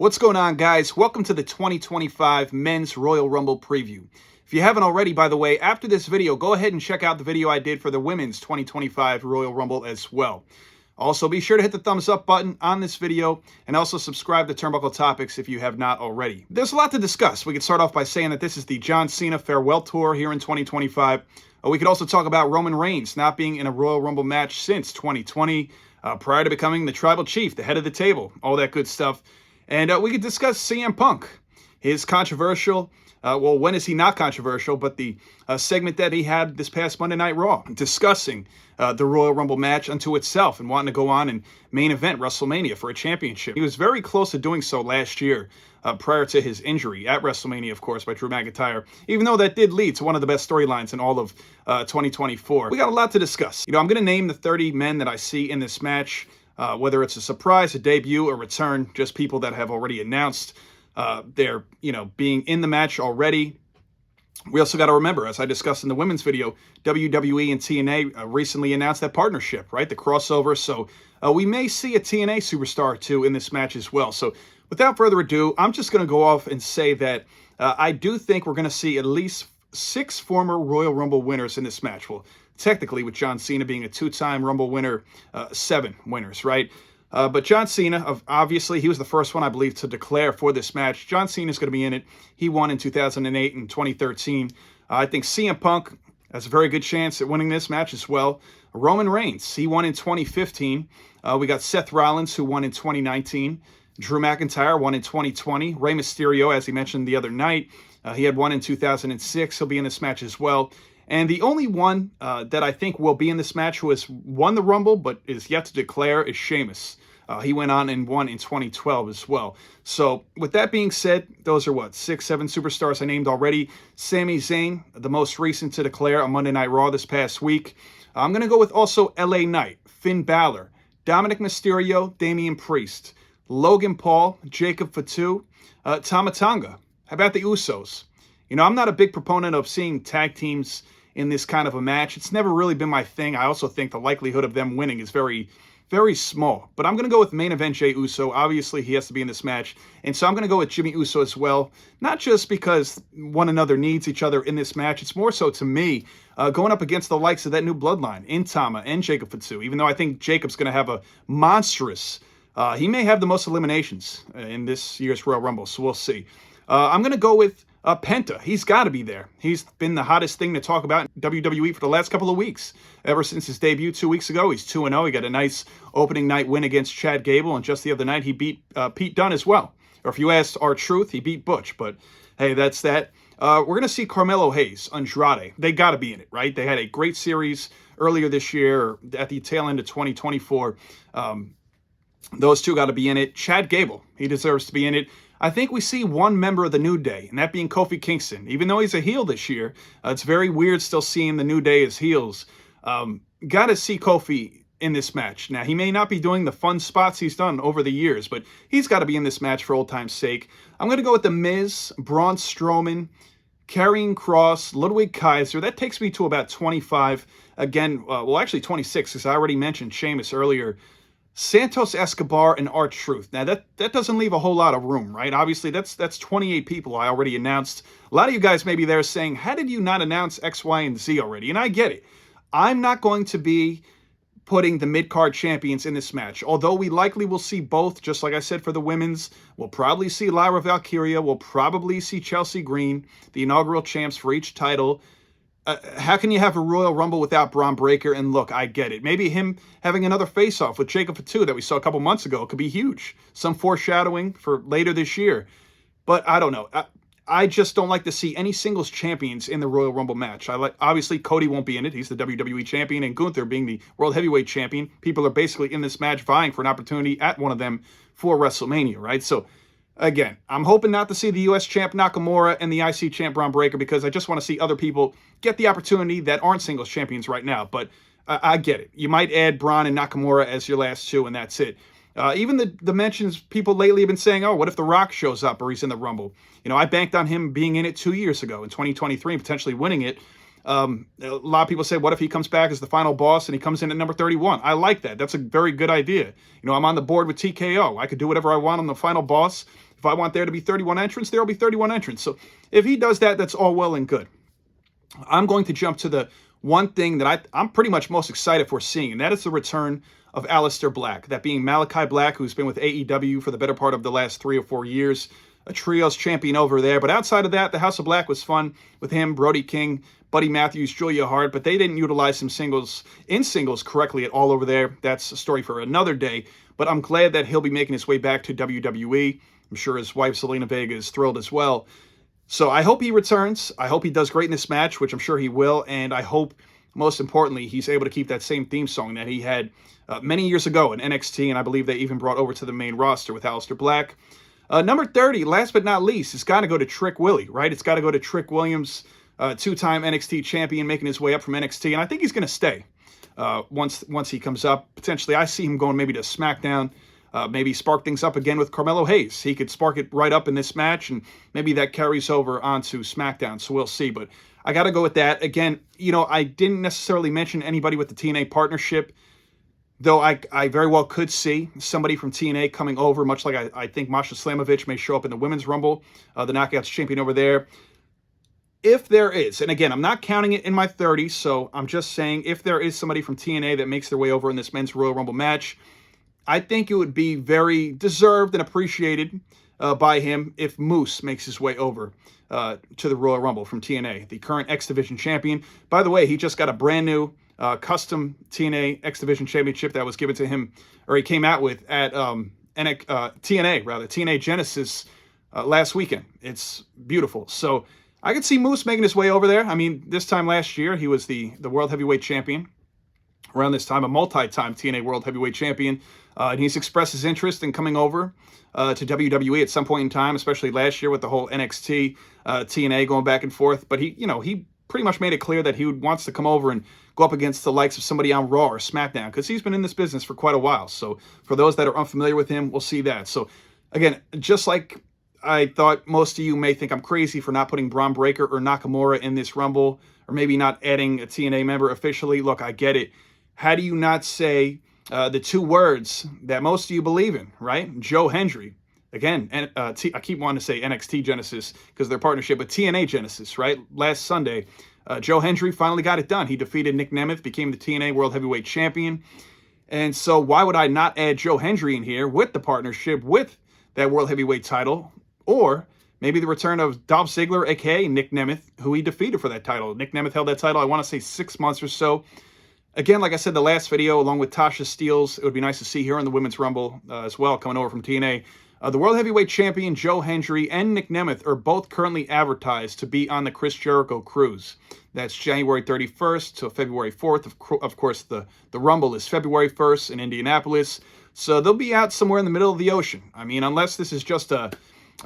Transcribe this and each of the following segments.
What's going on, guys? Welcome to the 2025 Men's Royal Rumble preview. If you haven't already, by the way, after this video, go ahead and check out the video I did for the Women's 2025 Royal Rumble as well. Also, be sure to hit the thumbs up button on this video and also subscribe to Turnbuckle Topics if you have not already. There's a lot to discuss. We could start off by saying that this is the John Cena farewell tour here in 2025. We could also talk about Roman Reigns not being in a Royal Rumble match since 2020, prior to becoming the Tribal Chief, the head of the table, all that good stuff. And we could discuss CM Punk, his controversial, when is he not controversial, but the segment that he had this past Monday Night Raw, discussing the Royal Rumble match unto itself and wanting to go on and main event WrestleMania for a championship. He was very close to doing so last year, prior to his injury at WrestleMania, of course, by Drew McIntyre, even though that did lead to one of the best storylines in all of 2024. We got a lot to discuss. I'm going to name the 30 men that I see in this match. Whether it's a surprise, a debut, a return, just people that have already announced their, being in the match already. We also got to remember, as I discussed in the women's video, WWE and TNA recently announced that partnership, right? The crossover. So we may see a TNA superstar or two in this match as well. So without further ado, I'm just going to go off and say that I do think we're going to see at least 6 former Royal Rumble winners in this match. Well, technically, with John Cena being a 2-time Rumble winner, 7 winners, right? But John Cena, obviously, he was the first one, I believe, to declare for this match. John Cena is going to be in it. He won in 2008 and 2013. I think CM Punk has a very good chance at winning this match as well. Roman Reigns, he won in 2015. We got Seth Rollins, who won in 2019. Drew McIntyre won in 2020. Rey Mysterio, as he mentioned the other night, he had won in 2006. He'll be in this match as well. And the only one that I think will be in this match who has won the Rumble but is yet to declare is Sheamus. He went on and won in 2012 as well. So with that being said, those are 6, 7 superstars I named already. Sami Zayn, the most recent to declare on Monday Night Raw this past week. I'm going to go with also LA Knight, Finn Balor, Dominic Mysterio, Damian Priest, Logan Paul, Jacob Fatu, Tama Tonga. How about the Usos? I'm not a big proponent of seeing tag teams in this kind of a match. It's never really been my thing. I also think the likelihood of them winning is very, very small. But I'm going to go with main event Jey Uso. Obviously, he has to be in this match. And so I'm going to go with Jimmy Uso as well. Not just because one another needs each other in this match. It's more so, to me, going up against the likes of that new bloodline in Tama and Jacob Fatu. Even though I think Jacob's going to have a monstrous, he may have the most eliminations in this year's Royal Rumble. So we'll see. I'm going to go with Penta. He's got to be there. He's been the hottest thing to talk about in WWE for the last couple of weeks. Ever since his debut 2 weeks ago, he's 2-0. He got a nice opening night win against Chad Gable, and just the other night he beat Pete Dunne as well. Or if you asked R-Truth, he beat Butch. But hey, that's that. We're going to see Carmelo Hayes, Andrade. They got to be in it, right? They had a great series earlier this year, at the tail end of 2024. Those two got to be in it. Chad Gable, he deserves to be in it. I think we see one member of the New Day, and that being Kofi Kingston. Even though he's a heel this year, it's very weird still seeing the New Day as heels. Got to see Kofi in this match. Now, he may not be doing the fun spots he's done over the years, but he's got to be in this match for old time's sake. I'm going to go with The Miz, Braun Strowman, Karrion Kross, Ludwig Kaiser. That takes me to about 25. Again, actually 26, because I already mentioned Sheamus earlier. Santos Escobar and R-Truth. Now, that doesn't leave a whole lot of room, right? Obviously, that's 28 people I already announced. A lot of you guys may be there saying, how did you not announce X, Y, and Z already? And I get it. I'm not going to be putting the mid-card champions in this match. Although we likely will see both, just like I said for the women's. We'll probably see Lyra Valkyria. We'll probably see Chelsea Green, the inaugural champs for each title. How can you have a Royal Rumble without Braun Breaker? And look, I get it. Maybe him having another face-off with Jacob Fatu that we saw a couple months ago could be huge. Some foreshadowing for later this year. But I don't know. I just don't like to see any singles champions in the Royal Rumble match. Obviously, Cody won't be in it. He's the WWE champion. And Gunther being the World Heavyweight champion. People are basically in this match vying for an opportunity at one of them for WrestleMania, right? So, again, I'm hoping not to see the U.S. champ Nakamura and the IC champ Braun Breaker, because I just want to see other people get the opportunity that aren't singles champions right now. But I get it. You might add Braun and Nakamura as your last two, and that's it. Even the mentions, people lately have been saying, oh, what if The Rock shows up or he's in the Rumble? I banked on him being in it 2 years ago in 2023 and potentially winning it. A lot of people say, what if he comes back as the final boss and he comes in at number 31? I like that. That's a very good idea. I'm on the board with TKO. I could do whatever I want on the final boss. If I want there to be 31 entrants, there will be 31 entrants. So if he does that, that's all well and good. I'm going to jump to the one thing that I'm pretty much most excited for seeing, and that is the return of Aleister Black, that being Malachi Black, who's been with AEW for the better part of the last 3 or 4 years, a trios champion over there. But outside of that, the House of Black was fun with him, Brody King, Buddy Matthews, Julia Hart, but they didn't utilize him in singles correctly at all over there. That's a story for another day, but I'm glad that he'll be making his way back to WWE. I'm sure his wife, Zelina Vega, is thrilled as well. So I hope he returns. I hope he does great in this match, which I'm sure he will, and I hope, most importantly, he's able to keep that same theme song that he had many years ago in NXT, and I believe they even brought over to the main roster with Aleister Black. Number 30, last but not least, it's got to go to Trick Willie, right? It's got to go to Trick Williams, two-time NXT champion, making his way up from NXT, and I think he's going to stay once he comes up. Potentially, I see him going maybe to SmackDown, maybe spark things up again with Carmelo Hayes. He could spark it right up in this match, and maybe that carries over onto SmackDown, so we'll see. But I got to go with that. Again, I didn't necessarily mention anybody with the TNA partnership, though I very well could see somebody from TNA coming over, much like I think Masha Slamovich may show up in the Women's Rumble, the Knockouts champion over there. If there is, and again, I'm not counting it in my 30s, so I'm just saying if there is somebody from TNA that makes their way over in this Men's Royal Rumble match, I think it would be very deserved and appreciated by him if Moose makes his way over to the Royal Rumble from TNA, the current X Division champion. By the way, he just got a brand new custom TNA X Division championship that was given to him, or he came out with at TNA Genesis last weekend. It's beautiful. So I could see Moose making his way over there. I mean, this time last year, he was the World Heavyweight Champion. Around this time, a multi-time TNA World Heavyweight Champion. And he's expressed his interest in coming over to WWE at some point in time, especially last year with the whole NXT, TNA going back and forth. But he pretty much made it clear that he wants to come over and go up against the likes of somebody on Raw or SmackDown, because he's been in this business for quite a while. So for those that are unfamiliar with him, we'll see that. So again, just like I thought most of you may think I'm crazy for not putting Braun Breaker or Nakamura in this Rumble, or maybe not adding a TNA member officially. Look, I get it. How do you not say the two words that most of you believe in, right? Joe Hendry. Again, I keep wanting to say NXT Genesis because of their partnership with TNA Genesis, right? Last Sunday, Joe Hendry finally got it done. He defeated Nick Nemeth, became the TNA World Heavyweight Champion. And so why would I not add Joe Hendry in here with the partnership with that World Heavyweight title? Or maybe the return of Dolph Ziggler, a.k.a. Nick Nemeth, who he defeated for that title. Nick Nemeth held that title, I want to say 6 months or so. Again, like I said, the last video, along with Tasha Steelz, it would be nice to see her in the Women's Rumble as well, coming over from TNA. The World Heavyweight Champion, Joe Hendry, and Nick Nemeth are both currently advertised to be on the Chris Jericho cruise. That's January 31st to February 4th. Of course, the Rumble is February 1st in Indianapolis. So they'll be out somewhere in the middle of the ocean. I mean, unless this is just a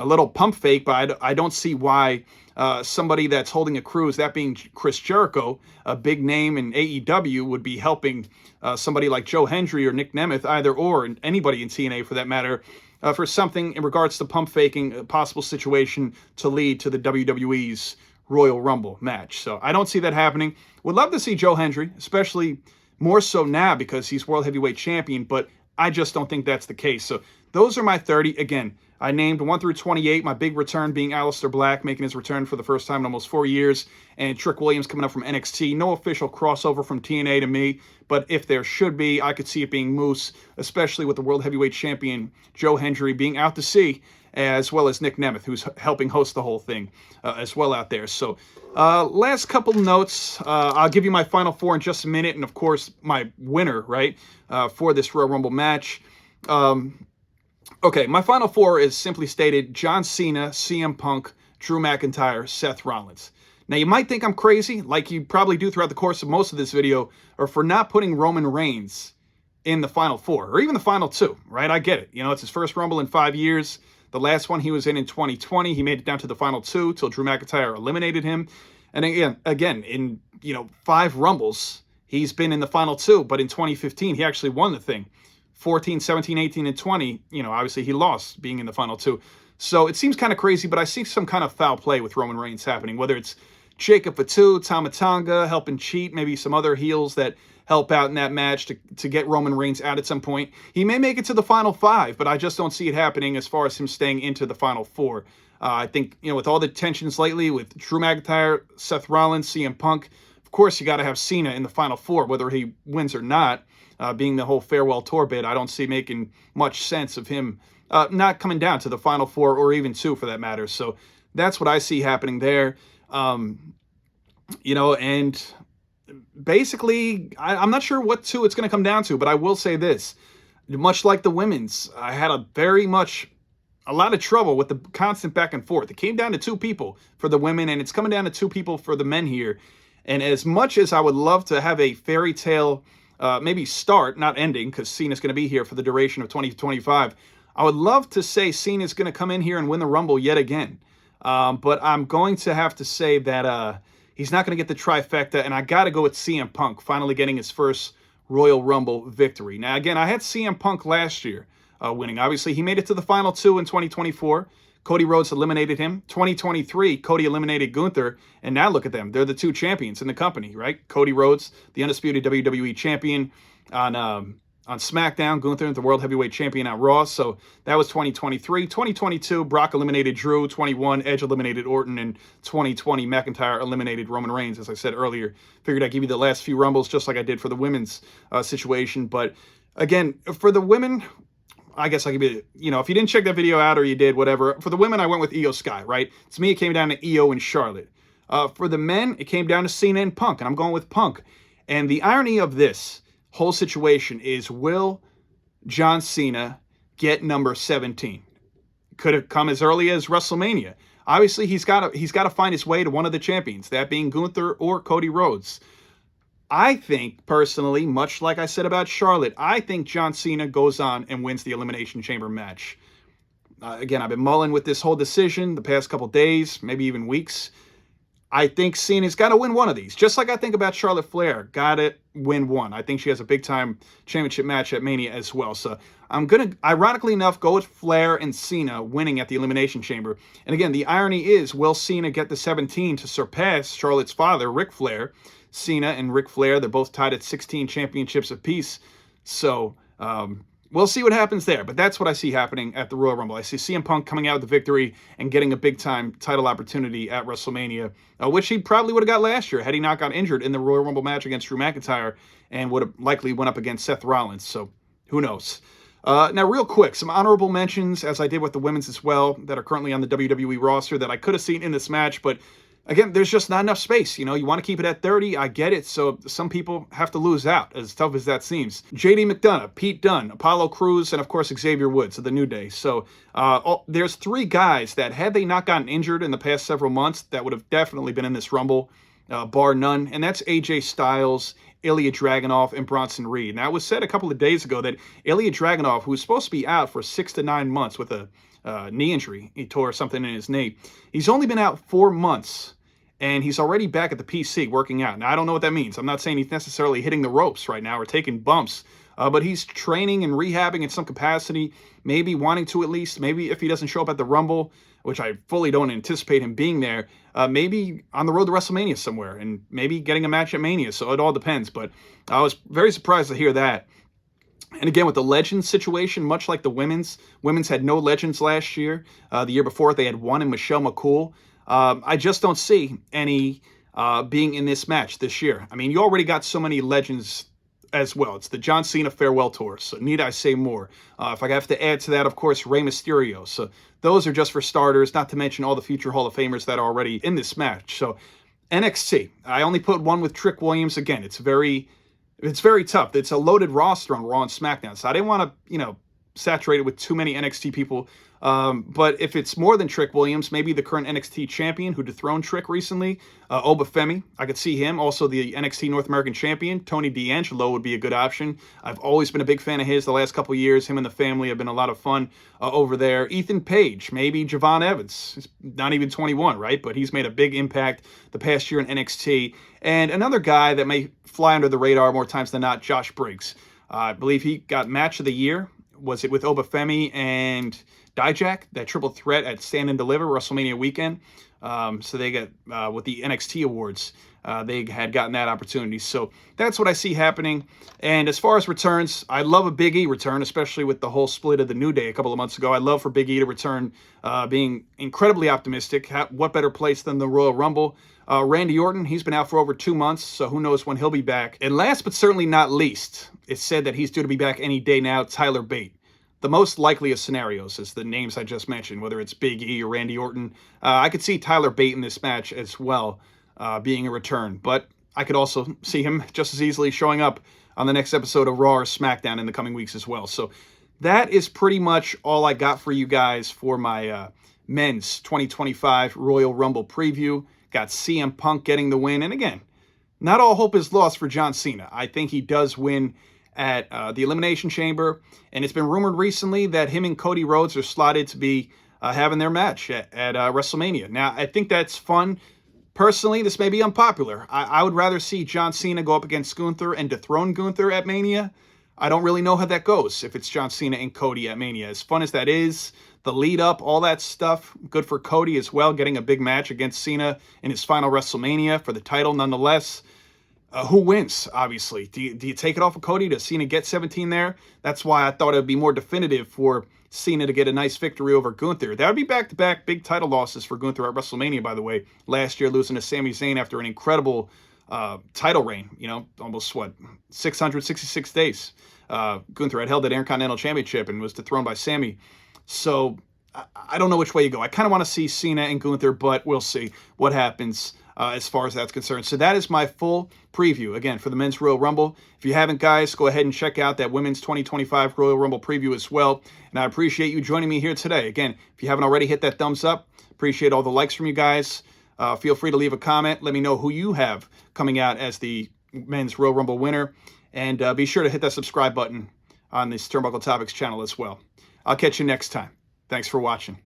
little pump fake, but I don't see why somebody that's holding a cruise, that being Chris Jericho, a big name in AEW, would be helping somebody like Joe Hendry or Nick Nemeth, either or, and anybody in TNA for that matter, for something in regards to pump faking a possible situation to lead to the WWE's Royal Rumble match. So I don't see that happening. Would love to see Joe Hendry, especially more so now because he's World Heavyweight Champion, but I just don't think that's the case. So those are my 30. Again, I named 1 through 28, my big return being Aleister Black, making his return for the first time in almost 4 years, and Trick Williams coming up from NXT. No official crossover from TNA to me, but if there should be, I could see it being Moose, especially with the World Heavyweight Champion Joe Hendry being out to sea, as well as Nick Nemeth, who's helping host the whole thing as well out there. So last couple notes. I'll give you my final four in just a minute, and of course, my winner, right, for this Royal Rumble match. Okay, my final four is simply stated: John Cena, CM Punk, Drew McIntyre, Seth Rollins. Now, you might think I'm crazy, like you probably do throughout the course of most of this video, or for not putting Roman Reigns in the final four, or even the final two, right? I get it. You know, it's his first Rumble in 5 years. The last one he was in 2020, he made it down to the final two till Drew McIntyre eliminated him. And again, in 5 Rumbles, he's been in the final two, but in 2015, he actually won the thing. 14, 17, 18, and 20, obviously he lost being in the final two. So it seems kind of crazy, but I see some kind of foul play with Roman Reigns happening, whether it's Jacob Fatu, Tama Tonga helping cheat, maybe some other heels that help out in that match to get Roman Reigns out at some point. He may make it to the final 5, but I just don't see it happening as far as him staying into the final 4. I think, with all the tensions lately with Drew McIntyre, Seth Rollins, CM Punk, of course you got to have Cena in the final 4, whether he wins or not. Being the whole farewell tour bid, I don't see making much sense of him not coming down to the final 4 or even 2 for that matter. So that's what I see happening there. And basically, I'm not sure what 2 it's going to come down to, but I will say this. Much like the women's, I had a lot of trouble with the constant back and forth. It came down to 2 people for the women, and it's coming down to 2 people for the men here. And as much as I would love to have a fairy tale, maybe start, not ending, because Cena's going to be here for the duration of 2025, I would love to say Cena's going to come in here and win the Rumble yet again. But I'm going to have to say that he's not going to get the trifecta, and I got to go with CM Punk finally getting his first Royal Rumble victory. Now, again, I had CM Punk last year winning. Obviously, he made it to the final 2 in 2024. Cody Rhodes eliminated him. 2023, Cody eliminated Gunther, and now look at them. They're the 2 champions in the company, right? Cody Rhodes, the undisputed WWE champion on SmackDown, Gunther, the World Heavyweight Champion on Raw. So that was 2023. 2022, Brock eliminated Drew. 21, Edge eliminated Orton. And 2020, McIntyre eliminated Roman Reigns, as I said earlier. Figured I'd give you the last few Rumbles, just like I did for the women's situation. But again, for the women, I guess I'll give you, if you didn't check that video out or you did, whatever. For the women, I went with Io Sky, right? To me, it came down to Io and Charlotte. For the men, it came down to Cena and Punk, and I'm going with Punk. And the irony of this whole situation is, will John Cena get number 17? Could have come as early as WrestleMania. Obviously, he's got to find his way to one of the champions, that being Gunther or Cody Rhodes. I think, personally, much like I said about Charlotte, I think John Cena goes on and wins the Elimination Chamber match. Again, I've been mulling with this whole decision the past couple days, maybe even weeks. I think Cena's got to win one of these. Just like I think about Charlotte Flair, got to win one. I think she has a big-time championship match at Mania as well. So I'm going to, ironically enough, go with Flair and Cena winning at the Elimination Chamber. And again, the irony is, will Cena get the 17 to surpass Charlotte's father, Ric Flair? Cena and Ric Flair, they're both tied at 16 championships apiece. So we'll see what happens there. But that's what I see happening at the Royal Rumble. I see CM Punk coming out with the victory and getting a big-time title opportunity at WrestleMania, which he probably would have got last year had he not got injured in the Royal Rumble match against Drew McIntyre and would have likely went up against Seth Rollins. So who knows? Now, real quick, some honorable mentions, as I did with the women's as well, that are currently on the WWE roster that I could have seen in this match, but again, there's just not enough space. You want to keep it at 30. I get it. So some people have to lose out, as tough as that seems. JD McDonough, Pete Dunne, Apollo Crews, and of course Xavier Woods of the New Day. So there's 3 guys that, had they not gotten injured in the past several months, that would have definitely been in this Rumble, bar none. And that's AJ Styles, Ilya Dragunov, and Bronson Reed. Now, it was said a couple of days ago that Ilya Dragunov, who's supposed to be out for 6 to 9 months with a knee injury, he tore something in his knee, he's only been out 4 months. And he's already back at the PC working out. Now, I don't know what that means. I'm not saying he's necessarily hitting the ropes right now or taking bumps, but he's training and rehabbing in some capacity, maybe wanting to at least, maybe if he doesn't show up at the Rumble, which I fully don't anticipate him being there, maybe on the road to WrestleMania somewhere and maybe getting a match at Mania. So it all depends. But I was very surprised to hear that. And again, with the Legends situation, much like the women's had no Legends last year. The year before, they had one in Michelle McCool. I just don't see any being in this match this year. I mean, you already got so many legends as well. It's the John Cena Farewell Tour, so need I say more? If I have to add to that, of course, Rey Mysterio. So those are just for starters, not to mention all the future Hall of Famers that are already in this match. So NXT, I only put one with Trick Williams. Again, it's very tough. It's a loaded roster on Raw and SmackDown, so I didn't want to, saturate it with too many NXT people. But if it's more than Trick Williams, maybe the current NXT champion who dethroned Trick recently, Obafemi, I could see him. Also, the NXT North American champion, Tony D'Angelo, would be a good option. I've always been a big fan of his the last couple of years. Him and the family have been a lot of fun over there. Ethan Page, maybe Javon Evans. He's not even 21, right? But he's made a big impact the past year in NXT. And another guy that may fly under the radar more times than not, Josh Briggs. I believe he got Match of the Year. Was it with Obafemi and Dijak, that triple threat at Stand and Deliver WrestleMania weekend. So they get with the NXT awards, they had gotten that opportunity. So that's what I see happening. And as far as returns, I love a Big E return, especially with the whole split of the New Day a couple of months ago. I'd love for Big E to return, being incredibly optimistic. What better place than the Royal Rumble? Randy Orton, he's been out for over 2 months, so who knows when he'll be back. And last but certainly not least, it's said that he's due to be back any day now, Tyler Bate. The most likely of scenarios is the names I just mentioned, whether it's Big E or Randy Orton. I could see Tyler Bate in this match as well, being a return. But I could also see him just as easily showing up on the next episode of Raw or SmackDown in the coming weeks as well. So that is pretty much all I got for you guys for my men's 2025 Royal Rumble preview. Got CM Punk getting the win. And again, not all hope is lost for John Cena. I think he does win at the Elimination Chamber, and it's been rumored recently that him and Cody Rhodes are slotted to be having their match at WrestleMania. Now, I think that's fun. Personally, this may be unpopular. I would rather see John Cena go up against Gunther and dethrone Gunther at Mania. I don't really know how that goes if it's John Cena and Cody at Mania. As fun as that is, the lead up, all that stuff, good for Cody as well, getting a big match against Cena in his final WrestleMania for the title nonetheless. Who wins, obviously? Do you take it off of Cody? Does Cena get 17 there? That's why I thought it would be more definitive for Cena to get a nice victory over Gunther. That would be back-to-back big title losses for Gunther at WrestleMania, by the way. Last year, losing to Sami Zayn after an incredible title reign. You know, almost, 666 days. Gunther had held that Intercontinental Championship and was dethroned by Sami. So, I don't know which way you go. I kind of want to see Cena and Gunther, but we'll see what happens as far as that's concerned. So that is my full preview, again, for the Men's Royal Rumble. If you haven't, guys, go ahead and check out that Women's 2025 Royal Rumble preview as well. And I appreciate you joining me here today. Again, if you haven't already, hit that thumbs up. Appreciate all the likes from you guys. Feel free to leave a comment. Let me know who you have coming out as the Men's Royal Rumble winner. And be sure to hit that subscribe button on this Turnbuckle Topics channel as well. I'll catch you next time. Thanks for watching.